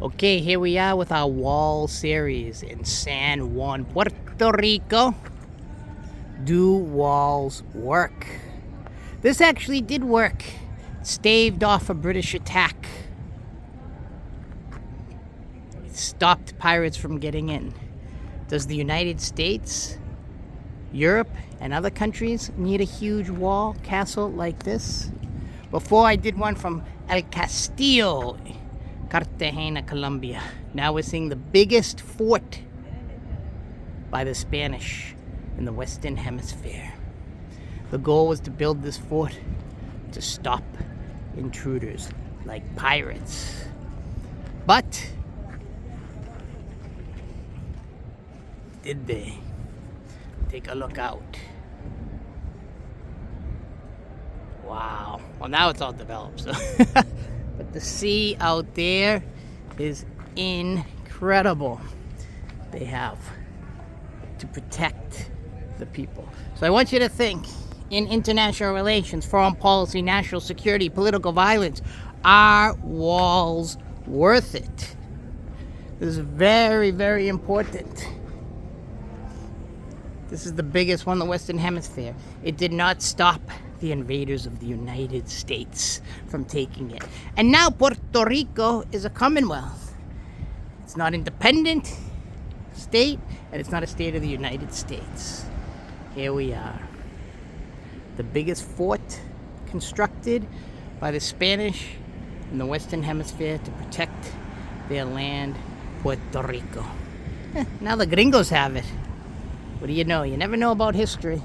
Okay, here we are with our wall series in San Juan, Puerto Rico. Do walls work? This actually did work. It staved off a British attack. It stopped pirates from getting in. Does the United States, Europe, and other countries need a huge wall castle like this? Before I did one from El Castillo, Cartagena, Colombia. Now we're seeing the biggest fort by the Spanish in the Western Hemisphere. The goal was to build this fort to stop intruders like pirates. But did they? Take a look out. Wow. Well, now it's all developed, so but the sea out there is incredible. They have to protect the people. So I want you to think in international relations, foreign policy, national security, political violence, are walls worth it? This is very, very important. This is the biggest one in the Western Hemisphere. It did not stop the invaders of the United States from taking it. And now Puerto Rico is a commonwealth. It's not an independent state, and it's not a state of the United States. Here we are. The biggest fort constructed by the Spanish in the Western Hemisphere to protect their land, Puerto Rico. Now the gringos have it. What do you know? You never know about history.